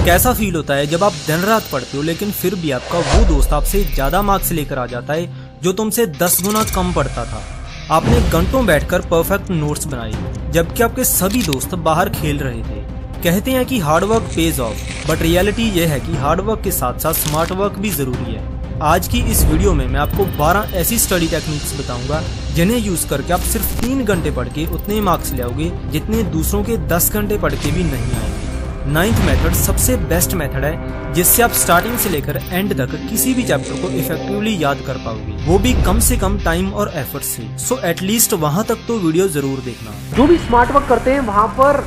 कैसा फील होता है जब आप दिन रात पढ़ते हो लेकिन फिर भी आपका वो दोस्त आपसे ज्यादा मार्क्स लेकर आ जाता है जो तुमसे 10 गुना कम पढ़ता था। आपने घंटों बैठकर परफेक्ट नोट्स बनाए जबकि आपके सभी दोस्त बाहर खेल रहे थे। कहते हैं कि hard work page of, but reality ये है कि हार्डवर्क के साथ साथ स्मार्ट वर्क भी जरूरी है। आज की इस वीडियो में मैं आपको 12 ऐसी स्टडी टेक्निक्स बताऊंगा जिन्हें यूज करके आप सिर्फ 3 घंटे पढ़ के उतने मार्क्स ले आओगे जितने दूसरों के 10 घंटे पढ़ के भी नहीं आएंगे। 9th मेथड सबसे बेस्ट मेथड है जिससे आप स्टार्टिंग से लेकर एंड तक किसी भी चैप्टर को इफेक्टिवली याद कर पाओगे, वो भी कम से कम टाइम और एफर्ट से। सो एटलीस्ट वहां तक तो वीडियो जरूर देखना। जो भी स्मार्ट वर्क करते हैं वहां पर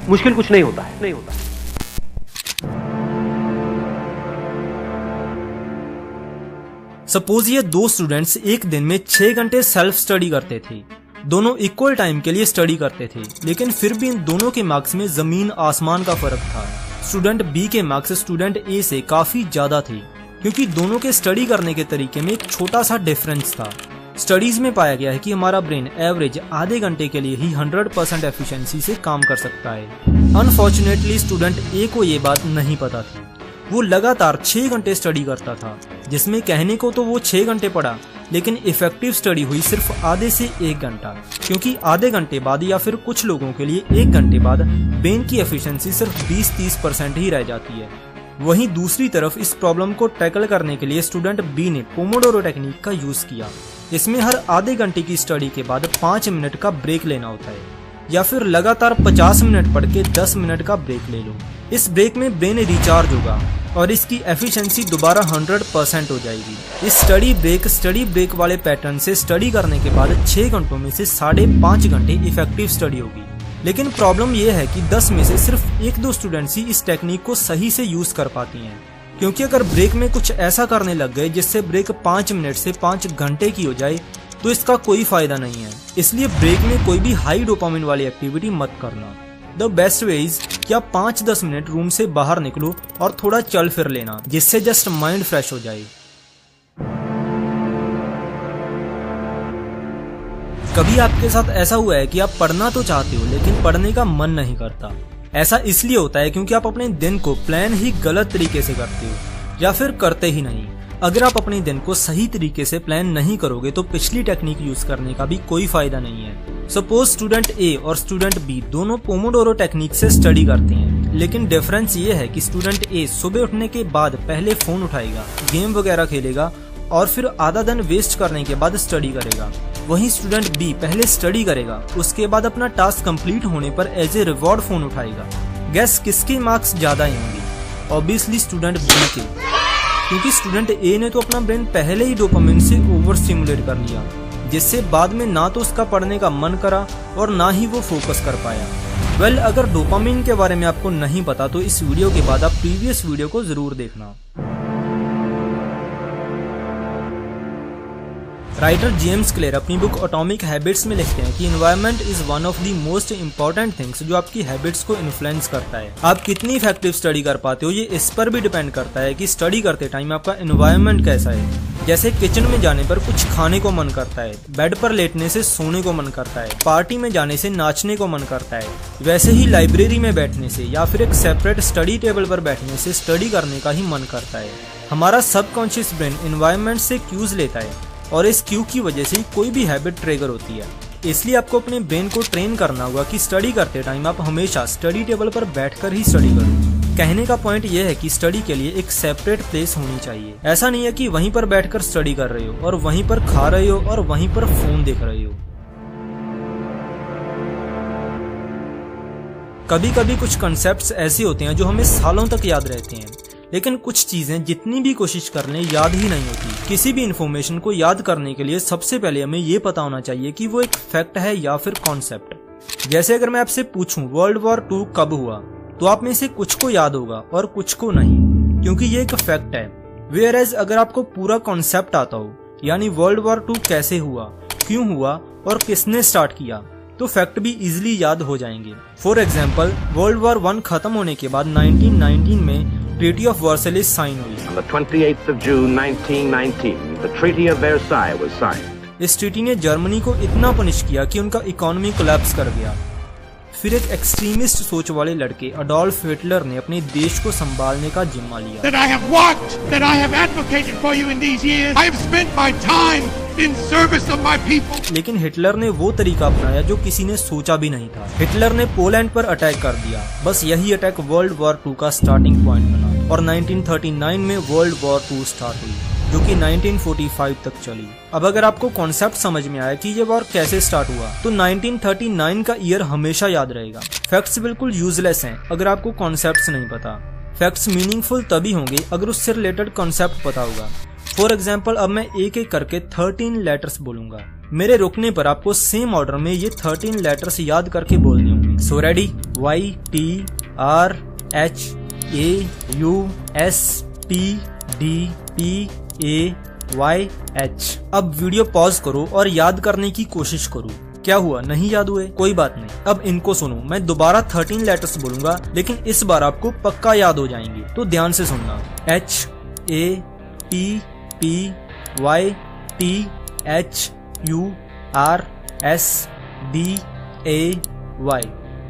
मुश्किल कुछ नहीं होता है, सपोज ये 2 स्टूडेंट्स एक दिन में 6 घंटे सेल्फ स्टडी करते थे। दोनों इक्वल टाइम के लिए स्टडी करते थे, लेकिन फिर भी इन दोनों के मार्क्स में जमीन आसमान का फर्क था। स्टूडेंट बी के मार्क्स स्टूडेंट ए से काफी ज्यादा थे, क्योंकि दोनों के स्टडी करने के तरीके में एक छोटा सा डिफरेंस था। स्टडीज में पाया गया है कि हमारा ब्रेन एवरेज आधे घंटे के लिए ही 100% एफिशिएंसी से काम कर सकता है। अनफॉर्चुनेटली स्टूडेंट ए को ये बात नहीं पता थी। वो लगातार 6 घंटे स्टडी करता था, जिसमें कहने को तो वो 6 घंटे पढ़ा, लेकिन इफेक्टिव स्टडी हुई सिर्फ आधे से 1 घंटा, क्योंकि आधे घंटे बाद या फिर कुछ लोगों के लिए 1 घंटे बाद ब्रेन की एफिशिएंसी सिर्फ 20-30% ही रह जाती है। वहीं दूसरी तरफ इस प्रॉब्लम को टैकल करने के लिए स्टूडेंट बी ने पोमोडोरो टेक्निक का यूज किया। इसमें हर आधे घंटे की स्टडी के बाद 5 मिनट का ब्रेक लेना होता है, या फिर लगातार 50 मिनट पढ़ के 10 मिनट का ब्रेक ले लो। इस ब्रेक में ब्रेन रिचार्ज होगा और इसकी एफिशिएंसी दोबारा 100% हो जाएगी। इस स्टडी ब्रेक वाले पैटर्न से स्टडी करने के बाद 6 घंटों में से 5.5 घंटे इफेक्टिव स्टडी होगी। लेकिन प्रॉब्लम यह है कि 10 में से सिर्फ 1-2 स्टूडेंट्स ही इस टेक्निक को सही से यूज कर पाती हैं, क्योंकि अगर ब्रेक में कुछ ऐसा करने लग गए जिससे ब्रेक 5 मिनट से 5 घंटे की हो जाए तो इसका कोई फायदा नहीं है। इसलिए ब्रेक में कोई भी हाई डोपामिन वाली एक्टिविटी मत करना। द बेस्ट वे इज कि आप 5-10 मिनट रूम से बाहर निकलो और थोड़ा चल फिर लेना, जिससे जस्ट माइंड फ्रेश हो जाए। कभी आपके साथ ऐसा हुआ है कि आप पढ़ना तो चाहते हो लेकिन पढ़ने का मन नहीं करता? ऐसा इसलिए होता है क्योंकि आप अपने दिन को प्लान ही गलत तरीके से करते हो या फिर करते ही नहीं। अगर आप अपने दिन को सही तरीके से प्लान नहीं करोगे तो पिछली टेक्निक यूज करने का भी कोई फायदा नहीं है। सपोज स्टूडेंट ए और स्टूडेंट बी दोनों पोमोडोरो टेक्निक से स्टडी करते हैं, लेकिन डिफरेंस ये है कि स्टूडेंट ए सुबह उठने के बाद पहले फोन उठाएगा, गेम वगैरह खेलेगा और फिर आधा दिन वेस्ट करने के बाद स्टडी करेगा। वहीं स्टूडेंट बी पहले स्टडी करेगा, उसके बाद अपना टास्क कंप्लीट होने पर एज ए रिवॉर्ड फोन उठाएगा। गैस किसके मार्क्स ज्यादा आएंगे? ऑब्वियसली स्टूडेंट बी के, क्योंकि स्टूडेंट ए ने तो अपना ब्रेन पहले ही डोपामिन से ओवर स्टिमुलेट कर लिया, जिससे बाद में ना तो उसका पढ़ने का मन करा और ना ही वो फोकस कर पाया। अगर डोपामिन के बारे में आपको नहीं पता तो इस वीडियो के बाद आप प्रीवियस वीडियो को जरूर देखना। राइटर जेम्स क्लियर अपनी बुक एटॉमिक हैबिट्स में लिखते हैं कि environment is one of the most important things जो आपकी हैबिट्स को इन्फ्लुएंस करता है। आप कितनी इफेक्टिव स्टडी कर पाते हो ये इस पर भी डिपेंड करता है कि स्टडी करते टाइम आपका एनवायरनमेंट कैसा है। जैसे किचन में जाने पर कुछ खाने को मन करता है, बेड पर लेटने से सोने को मन करता है, पार्टी में जाने से नाचने को मन करता है, वैसे ही लाइब्रेरी में बैठने से या फिर एक सेपरेट स्टडी टेबल पर बैठने से स्टडी करने का ही मन करता है। हमारा सबकॉन्शियस ब्रेन एनवायरनमेंट से क्यूज लेता है और इस क्यू की वजह से कोई भी हैबिट ट्रिगर होती है। इसलिए आपको अपने ब्रेन को ट्रेन करना होगा कि स्टडी करते टाइम आप हमेशा स्टडी टेबल पर बैठकर ही स्टडी करो। कहने का पॉइंट यह है कि स्टडी के लिए एक सेपरेट प्लेस होनी चाहिए। ऐसा नहीं है कि वहीं पर बैठकर स्टडी कर रहे हो और वहीं पर खा रहे हो और वहीं पर फोन देख रहे हो। कभी कभी कुछ कॉन्सेप्ट्स ऐसे होते हैं जो हमें सालों तक याद रहते हैं, लेकिन कुछ चीजें जितनी भी कोशिश कर लें याद ही नहीं होती। किसी भी इन्फॉर्मेशन को याद करने के लिए सबसे पहले हमें ये पता होना चाहिए कि वो एक फैक्ट है या फिर कॉन्सेप्ट। जैसे अगर मैं आपसे पूछूं वर्ल्ड वॉर 2 कब हुआ, तो आप में से कुछ को याद होगा और कुछ को नहीं, क्योंकि ये एक फैक्ट है। वेयर एज अगर आपको पूरा कॉन्सेप्ट आता हो, यानी वर्ल्ड वॉर 2 कैसे हुआ, क्यों हुआ और किसने स्टार्ट किया, तो फैक्ट भी इजिली याद हो जाएंगे। फॉर एग्जाम्पल वर्ल्ड वॉर 1 खत्म होने के बाद 1919 में ट्रीटी ऑफ वर्साइलेस साइन हुई। On the 28th of June 1919, the Treaty of Versailles was signed. इस ट्रीटी ने जर्मनी को इतना पनिश किया कि उनका इकोनॉमी कोलैप्स कर गया। फिर एक एक्सट्रीमिस्ट सोच वाले लड़के अडोल्फ हिटलर ने अपने देश को संभालने का जिम्मा लिया। That I have walked, that I have advocated for you in these years. I have spent my time in service of my people. लेकिन हिटलर ने वो तरीका अपनाया जो किसी ने सोचा भी नहीं था। हिटलर ने पोलैंड पर अटैक कर दिया। बस यही अटैक वर्ल्ड वॉर 2 का स्टार्टिंग पॉइंट बना और 1939 में वर्ल्ड वॉर 2 स्टार्ट हुई, जो कि 1945 तक चली। अब अगर आपको कॉन्सेप्ट समझ में आया कि ये वॉर कैसे स्टार्ट हुआ, तो 1939 का ईयर हमेशा याद रहेगा। फैक्ट्स बिल्कुल यूजलेस हैं अगर आपको कॉन्सेप्ट्स नहीं पता। फैक्ट्स मीनिंगफुल तभी होंगे अगर उससे रिलेटेड कॉन्सेप्ट पता होगा। फॉर एग्जाम्पल, अब मैं एक एक करके 13 लेटर्स बोलूंगा। मेरे रुकने पर आपको सेम ऑर्डर में ये 13 लेटर्स याद करके बोलने होंगे। So ready? Y T R H A U S T D P A Y H। अब वीडियो पॉज करो और याद करने की कोशिश करो। क्या हुआ, नहीं याद हुए? कोई बात नहीं, अब इनको सुनो। मैं दोबारा 13 लेटर्स बोलूंगा, लेकिन इस बार आपको पक्का याद हो जाएंगे, तो ध्यान से सुनना। H A T P Y T H U R S D A Y।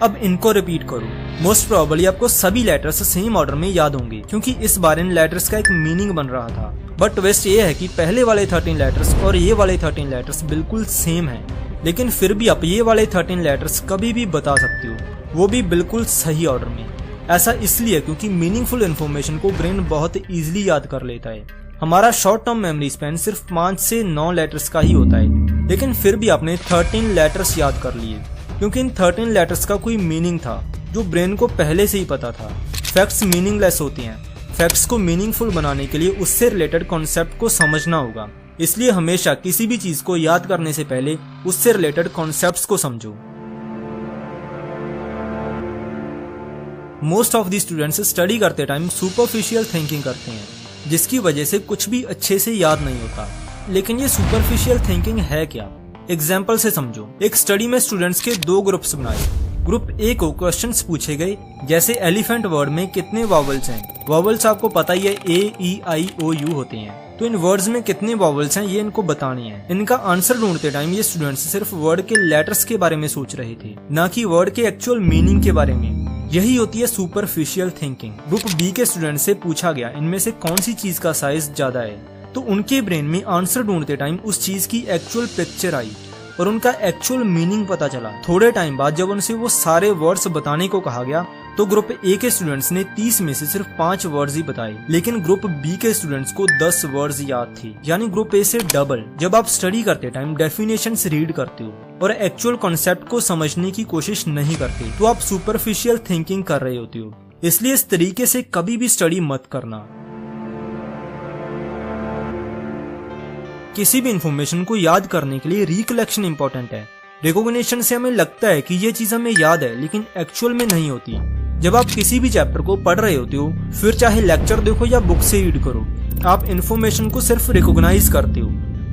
अब इनको रिपीट करो। मोस्ट प्रोबेबली आपको सभी लेटर्स सेम ऑर्डर में याद होंगे, क्योंकि इस बार इन लेटर्स का एक मीनिंग बन रहा था। बट ट्विस्ट ये है कि पहले वाले 13 लेटर्स और ये वाले 13 लेटर्स बिल्कुल सेम हैं, लेकिन फिर भी आप ये वाले 13 लेटर्स कभी भी बता सकते हो, वो भी बिल्कुल सही ऑर्डर में। ऐसा इसलिए क्योंकि मीनिंगफुल इन्फॉर्मेशन को ब्रेन बहुत इजीली याद कर लेता है। हमारा शॉर्ट टर्म मेमोरी स्पैन सिर्फ 5 से 9 लेटर्स का ही होता है, लेकिन फिर भी आपने 13 लेटर्स याद कर लिए, क्योंकि इन 13 लेटर्स का कोई मीनिंग था जो ब्रेन को पहले से ही पता था। फैक्ट्स मीनिंगलेस होती हैं। फैक्ट्स को मीनिंगफुल बनाने के लिए उससे रिलेटेड कॉन्सेप्ट को समझना होगा। इसलिए हमेशा किसी भी चीज को याद करने से पहले उससे रिलेटेड कॉन्सेप्ट्स को समझो। Most of the students study करते टाइम सुपरफिशियल थिंकिंग करते हैं, जिसकी वजह से कुछ भी अच्छे से याद नहीं होता। लेकिन ये सुपरफिशियल थिंकिंग है क्या? एग्जाम्पल से समझो। एक स्टडी में स्टूडेंट्स के 2 ग्रुप्स बनाए। ग्रुप ए को क्वेश्चंस पूछे गए, जैसे एलिफेंट वर्ड में कितने वॉवल्स हैं। वॉवल्स आपको पता ही है, A-E-I-O-U होते हैं, तो इन वर्ड्स में कितने वॉवल्स हैं ये इनको बताने हैं। इनका आंसर ढूंढते टाइम ये स्टूडेंट्स सिर्फ वर्ड के लेटर्स के बारे में सोच रहे थे, ना कि वर्ड के एक्चुअल मीनिंग के बारे में। यही होती है सुपरफिशियल थिंकिंग। ग्रुप बी के स्टूडेंट से पूछा गया, इनमें से कौन सी चीज का साइज ज्यादा है, तो उनके ब्रेन में आंसर ढूंढते टाइम उस चीज की एक्चुअल पिक्चर आई और उनका एक्चुअल मीनिंग पता चला। थोड़े टाइम बाद जब उनसे वो सारे वर्ड्स बताने को कहा गया, तो ग्रुप ए के स्टूडेंट्स ने 30 में से सिर्फ 5 वर्ड्स ही बताए, लेकिन ग्रुप बी के स्टूडेंट्स को 10 वर्ड्स याद थे, यानी ग्रुप ए से डबल। जब आप स्टडी करते टाइम डेफिनेशंस रीड करते हो और एक्चुअल कॉन्सेप्ट को समझने की कोशिश नहीं करते, तो आप सुपरफिशियल थिंकिंग कर रहे होते हो। इसलिए इस तरीके से कभी भी स्टडी मत करना। किसी भी इंफॉर्मेशन को याद करने के लिए रिकलेक्शन इंपॉर्टेंट है। रिकॉग्निशन से हमें लगता है कि ये चीज हमें याद है, लेकिन एक्चुअल में नहीं होती। जब आप किसी भी चैप्टर को पढ़ रहे होते हो, फिर चाहे लेक्चर देखो या बुक से रीड करो, आप इन्फॉर्मेशन को सिर्फ रिकॉग्नाइज करते हो।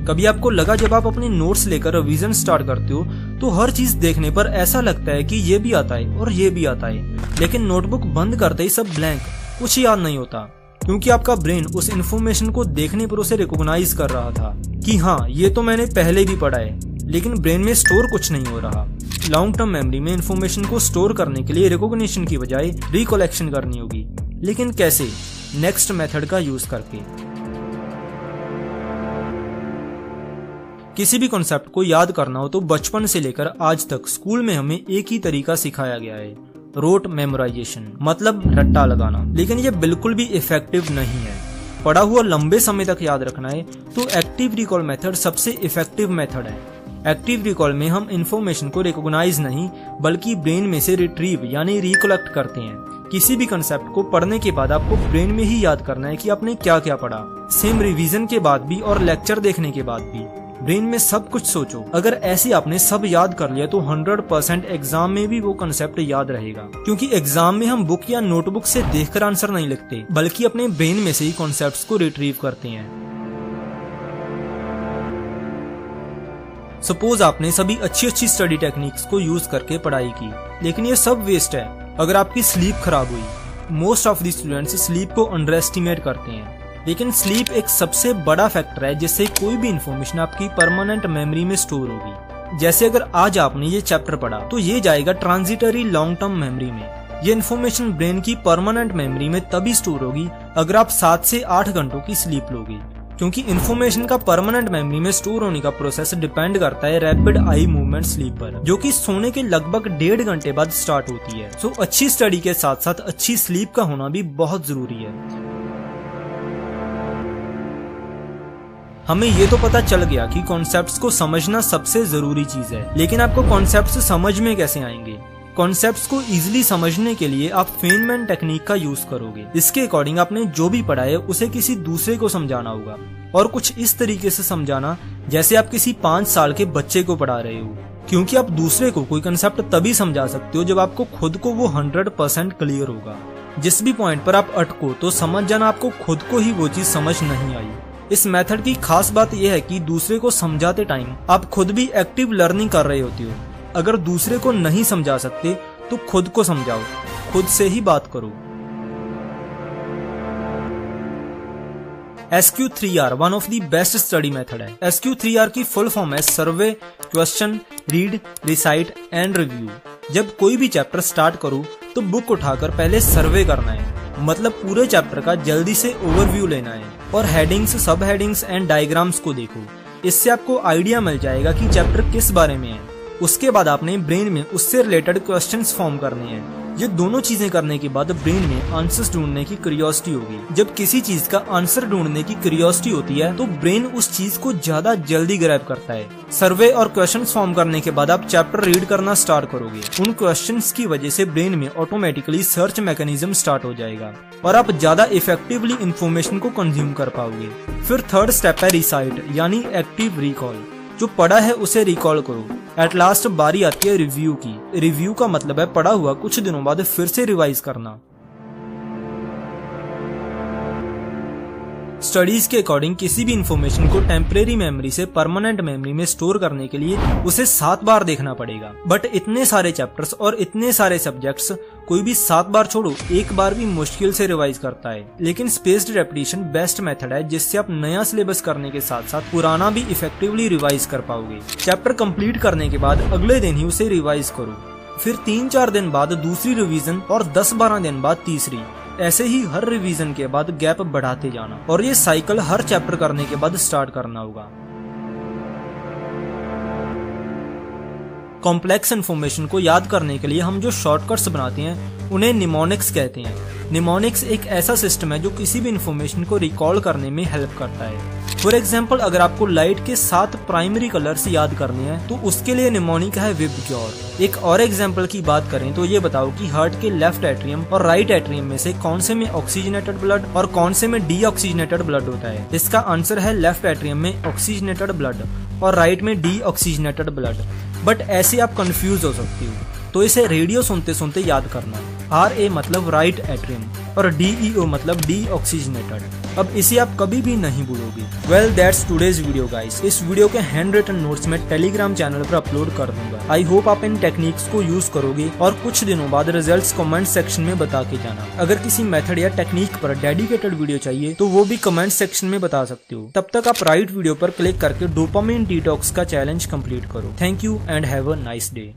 कभी आपको लगा जब आप अपने नोट्स लेकर रिवीजन स्टार्ट करते हो, तो हर चीज देखने पर ऐसा लगता है कि ये भी आता है और ये भी आता है, लेकिन नोटबुक बंद करते ही सब ब्लैंक, कुछ याद नहीं होता, क्योंकि आपका ब्रेन उस इन्फॉर्मेशन को देखने पर उसे रिकॉग्नाइज कर रहा था कि हाँ ये तो मैंने पहले भी पढ़ा है, लेकिन ब्रेन में स्टोर कुछ नहीं हो रहा। लॉन्ग टर्म मेमोरी में इन्फॉर्मेशन को स्टोर करने के लिए रिकॉग्निशन की बजाय रिकलेक्शन करनी होगी। लेकिन कैसे? नेक्स्ट मेथड का यूज करके। किसी भी कॉन्सेप्ट को याद करना हो तो बचपन से लेकर आज तक स्कूल में हमें एक ही तरीका सिखाया गया है, रोट मेमोराइजेशन, मतलब रट्टा लगाना। लेकिन ये बिल्कुल भी इफेक्टिव नहीं है। पढ़ा हुआ लंबे समय तक याद रखना है तो एक्टिव रिकॉल मेथड सबसे इफेक्टिव मेथड है। एक्टिव रिकॉल में हम इंफॉर्मेशन को रिकॉग्नाइज नहीं बल्कि ब्रेन में से रिट्रीव यानी रिकलेक्ट करते हैं। किसी भी कंसेप्ट को पढ़ने के बाद आपको ब्रेन में ही याद करना है कि आपने क्या क्या पढ़ा। सेम रिवीजन के बाद भी और लेक्चर देखने के बाद भी ब्रेन में सब कुछ सोचो। अगर ऐसे आपने सब याद कर लिया तो 100% एग्जाम में भी वो कंसेप्ट याद रहेगा, क्योंकि एग्जाम में हम बुक या नोटबुक से देखकर आंसर नहीं लिखते बल्कि अपने ब्रेन में से ही कॉन्सेप्ट्स को रिट्रीव करते हैं। सपोज आपने सभी अच्छी स्टडी टेक्निक्स को यूज करके पढ़ाई की, लेकिन ये सब वेस्ट है अगर आपकी स्लीप खराब हुई। Most of the students sleep को अंडर एस्टिमेट करते हैं, लेकिन स्लीप एक सबसे बड़ा फैक्टर है जिससे कोई भी इंफॉर्मेशन आपकी परमानेंट मेमोरी में स्टोर होगी। जैसे अगर आज आपने ये चैप्टर पढ़ा तो ये जाएगा ट्रांजिटरी लॉन्ग टर्म मेमोरी में। ये इन्फॉर्मेशन ब्रेन की परमानेंट मेमोरी में तभी स्टोर होगी अगर आप 7 से 8 घंटों की स्लीप लोगे, क्योंकि इन्फॉर्मेशन का परमानेंट मेमोरी में स्टोर होने का प्रोसेस डिपेंड करता है रैपिड आई मूवमेंट स्लीप पर, जो कि सोने के लगभग 1.5 घंटे बाद स्टार्ट होती है। सो अच्छी स्टडी के साथ साथ अच्छी स्लीप का होना भी बहुत जरूरी है। हमें ये तो पता चल गया कि कॉन्सेप्ट्स को समझना सबसे जरूरी चीज है, लेकिन आपको कॉन्सेप्ट्स समझ में कैसे आएंगे? कॉन्सेप्ट्स को इजीली समझने के लिए आप फेनमैन टेक्निक का यूज करोगे। इसके अकॉर्डिंग आपने जो भी पढ़ा है उसे किसी दूसरे को समझाना होगा, और कुछ इस तरीके से समझाना जैसे आप किसी 5 साल के बच्चे को पढ़ा रहे हो, क्योंकि आप दूसरे को कोई कंसेप्ट तभी समझा सकते हो जब आपको खुद को वो 100% क्लियर होगा। जिस भी पॉइंट पर आप अटको तो समझ जाना आपको खुद को ही वो चीज समझ नहीं आई। इस मेथड की खास बात यह है कि दूसरे को समझाते टाइम आप खुद भी एक्टिव लर्निंग कर रहे होते हो। अगर दूसरे को नहीं समझा सकते तो खुद को समझाओ, खुद से ही बात करो। SQ3R one of the best study method है। SQ3R की फुल फॉर्म है survey, question, read, recite and review. जब कोई भी चैप्टर स्टार्ट करो तो बुक उठाकर पहले सर्वे करना है, मतलब पूरे चैप्टर का जल्दी से ओवरव्यू लेना है, और हेडिंग्स, सब हेडिंग्स एंड डायग्राम्स को देखो। इससे आपको आइडिया मिल जाएगा कि चैप्टर किस बारे में है। उसके बाद आपने ब्रेन में उससे रिलेटेड क्वेश्चंस फॉर्म करने हैं। ये दोनों चीजें करने के बाद ब्रेन में आंसर्स ढूंढने की क्यूरियोसिटी होगी। जब किसी चीज का आंसर ढूंढने की क्यूरियोसिटी होती है तो ब्रेन उस चीज को ज्यादा जल्दी ग्रैब करता है। सर्वे और क्वेश्चंस फॉर्म करने के बाद आप चैप्टर रीड करना स्टार्ट करोगे। उन क्वेश्चंस की वजह से ब्रेन में ऑटोमेटिकली सर्च मैकेनिज्म स्टार्ट हो जाएगा और आप ज्यादा इफेक्टिवली इंफॉर्मेशन को कंज्यूम कर पाओगे। फिर थर्ड स्टेप है रिसाइट, यानी एक्टिव रिकॉल। जो पढ़ा है उसे रिकॉल करो। एट लास्ट बारी आती है रिव्यू की। रिव्यू का मतलब है पढ़ा हुआ कुछ दिनों बाद फिर से रिवाइज करना। स्टडीज के अकॉर्डिंग किसी भी इंफॉर्मेशन को टेम्परेरी मेमोरी से परमानेंट मेमोरी में स्टोर करने के लिए उसे 7 बार देखना पड़ेगा। बट इतने सारे चैप्टर्स और इतने सारे सब्जेक्ट्स कोई भी 7 बार छोड़ो 1 बार भी मुश्किल से रिवाइज करता है। लेकिन स्पेस्ड रेपिटेशन बेस्ट मेथड है, जिससे आप नया सिलेबस करने के साथ साथ पुराना भी इफेक्टिवली रिवाइज कर पाओगे। चैप्टर कंप्लीट करने के बाद अगले दिन ही उसे रिवाइज करो, फिर 3-4 दिन बाद दूसरी रिवीजन और 10-12 दिन बाद तीसरी। ऐसे ही हर रिवीजन के बाद गैप बढ़ाते जाना, और ये साइकिल हर चैप्टर करने के बाद स्टार्ट करना होगा। कॉम्प्लेक्स इन्फॉर्मेशन को याद करने के लिए हम जो शॉर्टकट्स बनाते हैं उन्हें निमोनिक्स कहते हैं। निमोनिक्स एक ऐसा सिस्टम है जो किसी भी इन्फॉर्मेशन को रिकॉल करने में हेल्प करता है। फॉर एग्जाम्पल, अगर आपको लाइट के 7 प्राइमरी कलर्स याद करने हैं तो उसके लिए निमोनिक है विबग्योर। एक और एग्जाम्पल की बात करें तो ये बताओ कि हार्ट के लेफ्ट एट्रियम और राइट एट्रियम में से कौन से में ऑक्सीजनेटेड ब्लड और कौन से में डीऑक्सीजनेटेड ब्लड होता है। इसका आंसर है लेफ्ट एट्रियम में ऑक्सीजनेटेड ब्लड और राइट में डीऑक्सीजनेटेड ब्लड। बट ऐसे आप कंफ्यूज हो सकती हो, तो इसे रेडियो सुनते सुनते याद करना। RA मतलब राइट एट्रियम और DEO मतलब डीऑक्सीजनेटेड। अब इसे आप कभी भी नहीं भूलोगे। Well that's today's video guys. इस वीडियो के हैंड रिटन नोट्स में टेलीग्राम चैनल पर अपलोड कर दूंगा। आई होप आप इन टेक्निक्स को यूज करोगे और कुछ दिनों बाद रिजल्ट्स कमेंट सेक्शन में बता के जाना। अगर किसी मेथड या टेक्निक पर डेडिकेटेड वीडियो चाहिए तो वो भी कमेंट सेक्शन में बता सकते हो। तब तक आप राइट वीडियो पर क्लिक करके डोपामिन डिटॉक्स का चैलेंज कंप्लीट करो। Thank you and have a nice day.